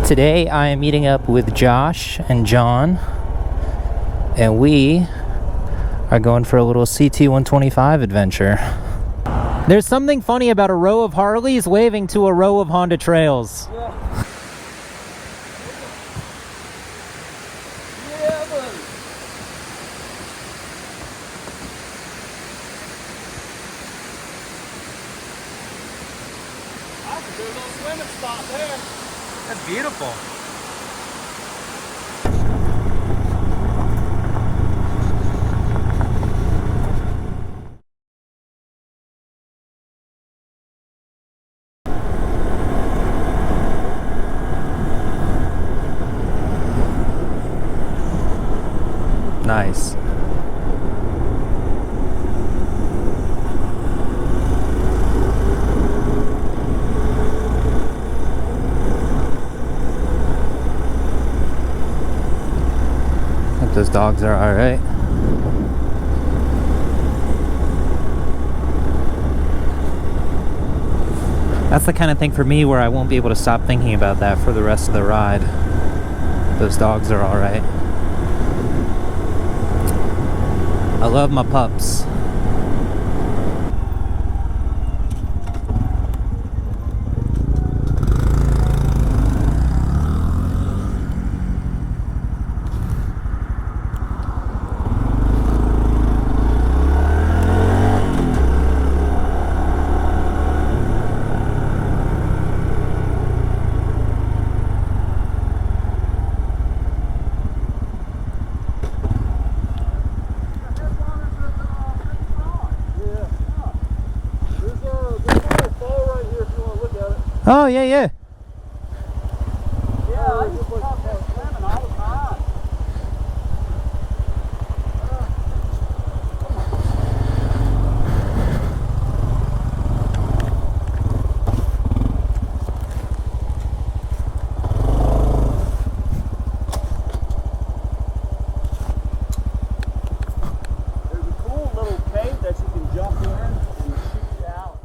Today I am meeting up with Josh and John, and we are going for a little CT125 adventure. There's something funny about a row of Harleys waving to a row of Honda Trails. Yeah. There's a little swimming spot there. That's beautiful. Nice. Those dogs are all right. That's the kind of thing for me where I won't be able to stop thinking about that for the rest of the ride. Those dogs are all right. I love my pups. Oh, yeah, yeah. Yeah, I used to love that swimming all the time. There's a cool little cave that you can jump in and shoot out.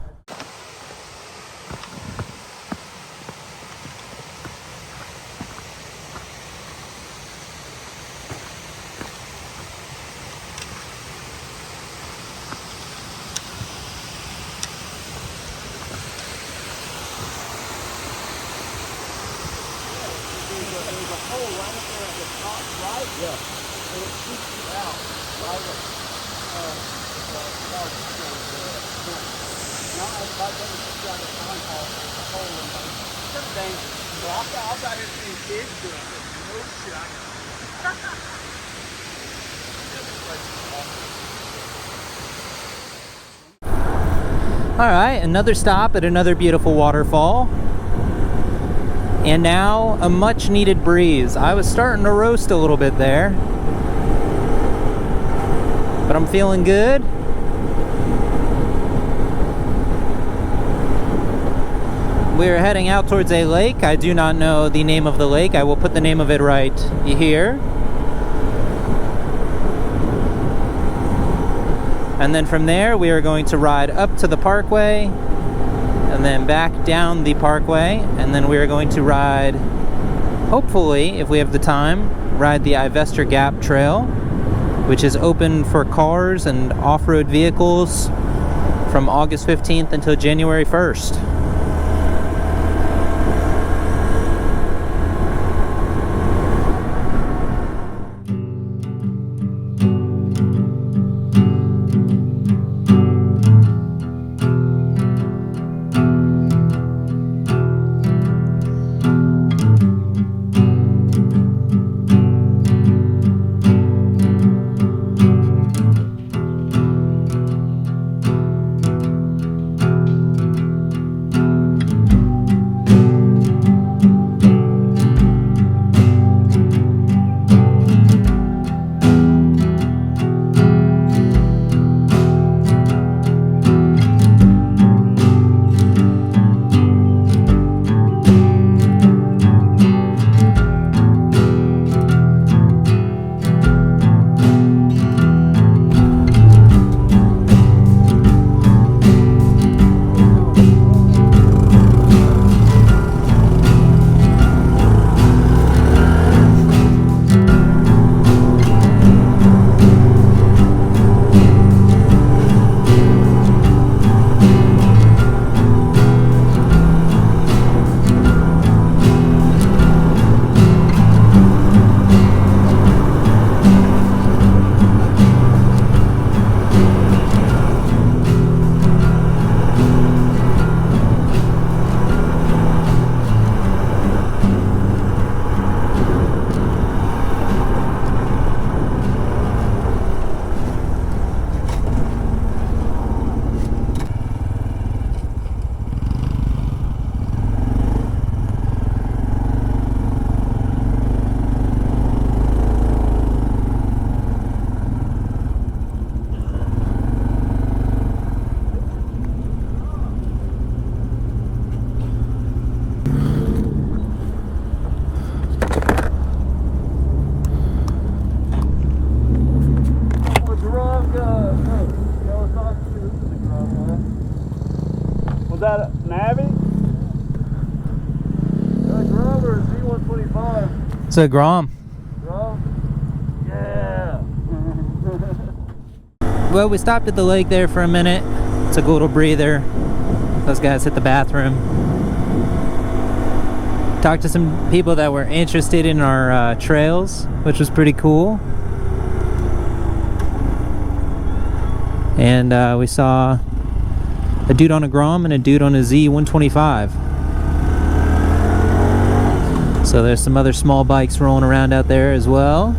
There's a hole right up there at the top right, yeah. And it shoots you out right at now it's like when you shoot out a time hole, there's a hole in there. It's pretty dangerous. So I was out here seeing kids doing it. No shit. All right, another stop at another beautiful waterfall. And now a much needed breeze. I was starting to roast a little bit there, but I'm feeling good. We're heading out towards a lake. I do not know the name of the lake. I will put the name of it right here. And then from there, we are going to ride up to the parkway, and then back down the parkway, and then we are going to ride, hopefully, if we have the time, ride the Ivester Gap Trail, which is open for cars and off-road vehicles from August 15th until January 1st. that a Navy? A Grom or a Z125? It's a Grom. Grom? Yeah. Well, we stopped at the lake there for a minute. Took a little breather. Those guys hit the bathroom. Talked to some people that were interested in our trails, which was pretty cool. And we saw a dude on a Grom and a dude on a Z125. So there's some other small bikes rolling around out there as well.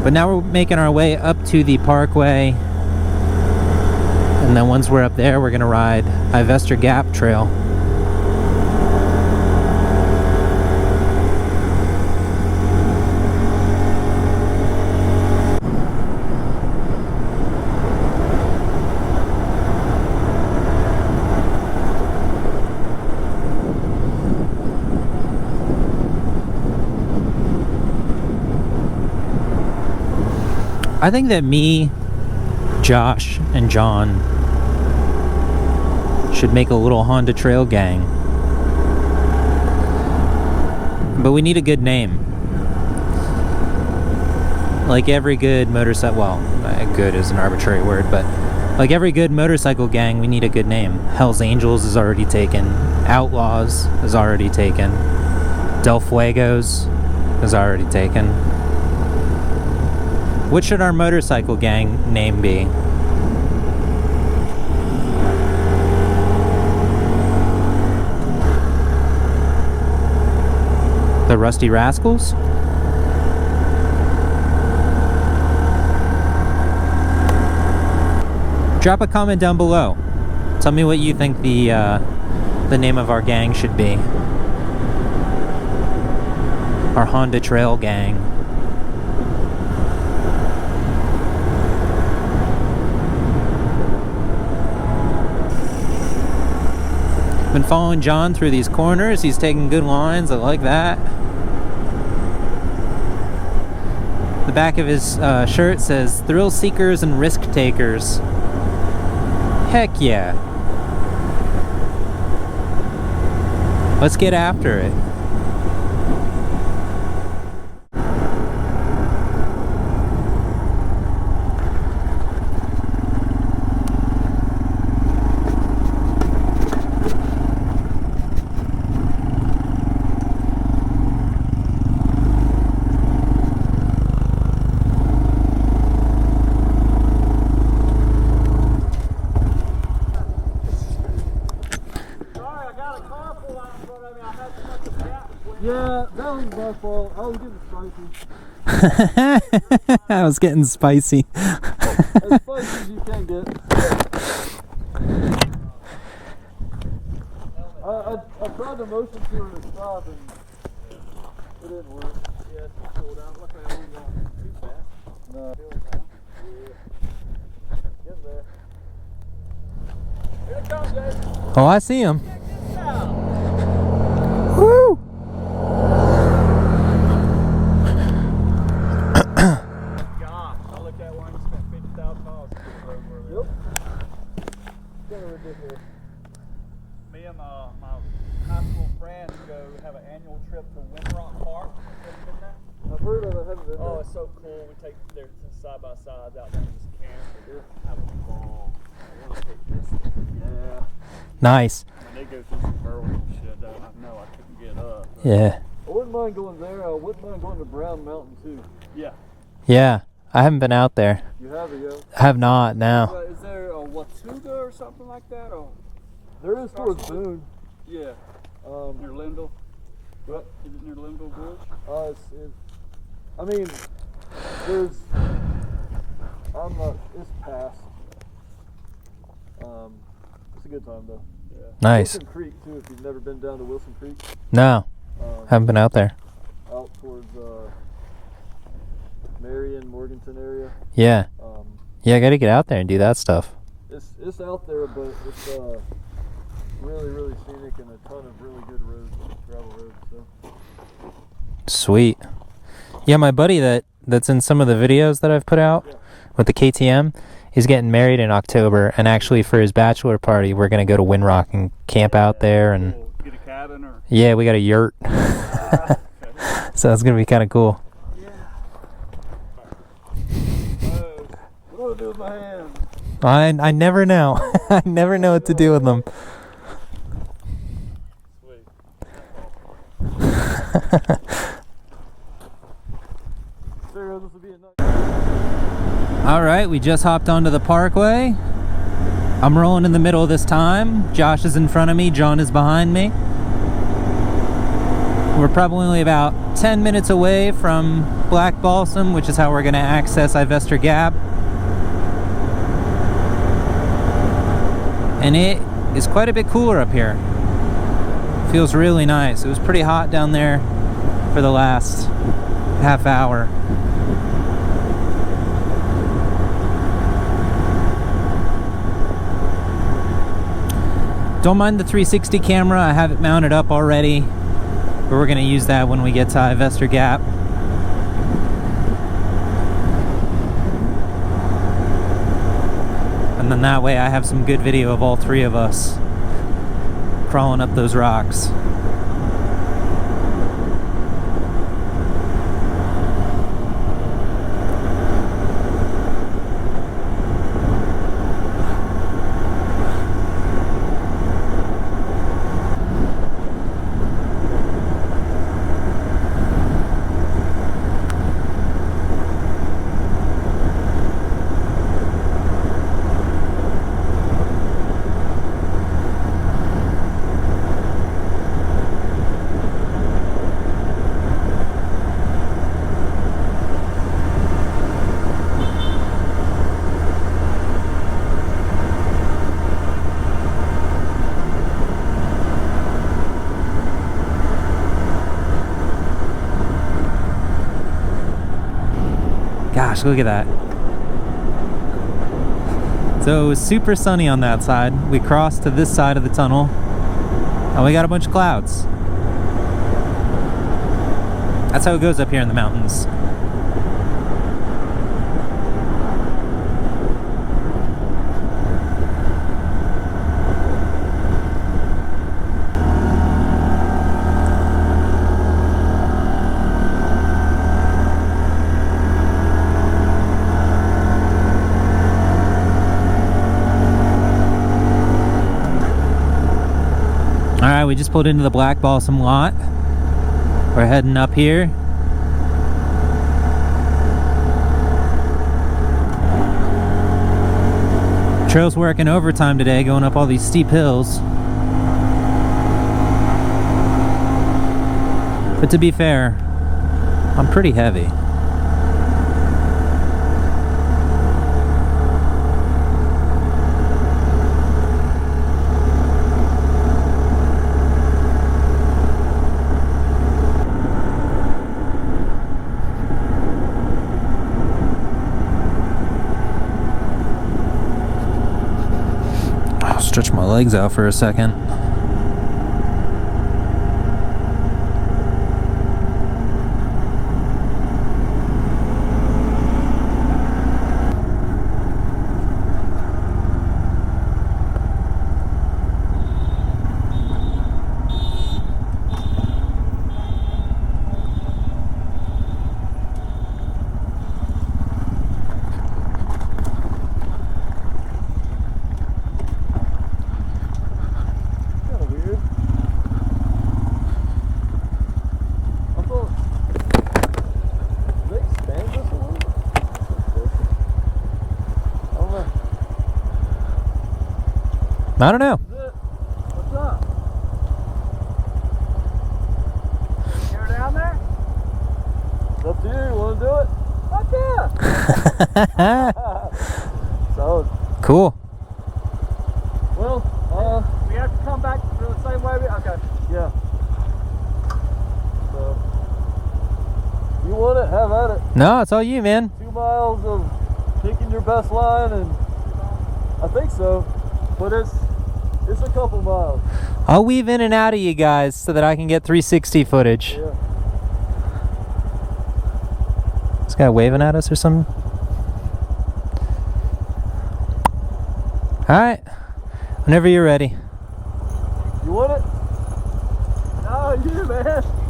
But now we're making our way up to the parkway. And then once we're up there, we're gonna ride Ivester Gap Trail. I think that me, Josh, and John should make a little Honda trail gang. But we need a good name. Like every good motorcycle, well, good is an arbitrary word, but like every good motorcycle gang, we need a good name. Hell's Angels is already taken. Outlaws is already taken. Del Fuegos is already taken. What should our motorcycle gang name be? The Rusty Rascals? Drop a comment down below. Tell me what you think the name of our gang should be. Our Honda Trail gang. Been following John through these corners. He's taking good lines. I like that. The back of his shirt says thrill seekers and risk takers. Heck yeah. Let's get after it. Yeah, that was my fault. I was getting spicy. I was getting spicy. As spicy as you can get. I tried to motion to her to stop and it didn't work. Yeah, it's pulled out. Luckily I wasn't going too fast. No. Yeah. Get there. Here it comes, guys. Oh, I see him. Check this out. Woo! Gosh, I looked at one and spent $50,000 to get the road where we Yep. Kind of ridiculous. Me and my high school friends go have an annual trip to Windrock Park. Have you been there? I've heard of it, I haven't been there. Oh, it's so cool. We take their side by sides out there and just camp. Yeah. Have a ball. I want to take this. Yeah. Nice. And they go through some burrows and shit that I know I couldn't get up. Yeah. I wouldn't mind going there. I wouldn't mind going to Brown Mountain too. Yeah. Yeah. I haven't been out there. You have it, yo? I have not, no. Is there a Watuga or something like that? Or there is towards Boone. Yeah. Near Linville. What? Is it near Linville Gorge? I mean, there's. I'm not. It's past. It's a good time though. Yeah. Nice. Wilson Creek too. If you've never been down to Wilson Creek. No. Haven't been out there. Out towards Marion, Morganton area. Yeah. Yeah, I gotta get out there and do that stuff. It's out there, but it's really, really scenic and a ton of really good roads, gravel roads. So. Sweet. Yeah, my buddy that's in some of the videos that I've put out with the KTM, he's getting married in October, and actually for his bachelor party, we're gonna go to Windrock and camp out there, and get a cabin or yeah, we got a yurt, so it's gonna be kind of cool. yeah. What do I do with my hands? I never know. I never know what to do with them. Sweet. Sarah, this will be a nice. All right, we just hopped onto the parkway. I'm rolling in the middle this time. Josh is in front of me, John is behind me. We're probably only about 10 minutes away from Black Balsam, which is how we're gonna access Ivester Gap. And it is quite a bit cooler up here. Feels really nice. It was pretty hot down there for the last half hour. Don't mind the 360 camera, I have it mounted up already, but we're going to use that when we get to Ivester Gap. And then that way I have some good video of all three of us crawling up those rocks. Gosh, look at that. So it was super sunny on that side. We crossed to this side of the tunnel, and we got a bunch of clouds. That's how it goes up here in the mountains. Alright, we just pulled into the Black Balsam lot. We're heading up here. Trail's working overtime today, going up all these steep hills. But to be fair, I'm pretty heavy. Stretch my legs out for a second. I don't know. What's up? You're down there? It's up to you. You want to do it? Fuck yeah! So Cool. Well, we have to come back to the same way. Okay. Yeah. So you want it? Have at it. No, it's all you, man. 2 miles of picking your best line, and I think so. But it's a couple miles. I'll weave in and out of you guys so that I can get 360 footage. Yeah. This guy waving at us or something? Alright. Whenever you're ready. You want it? Oh, you, man.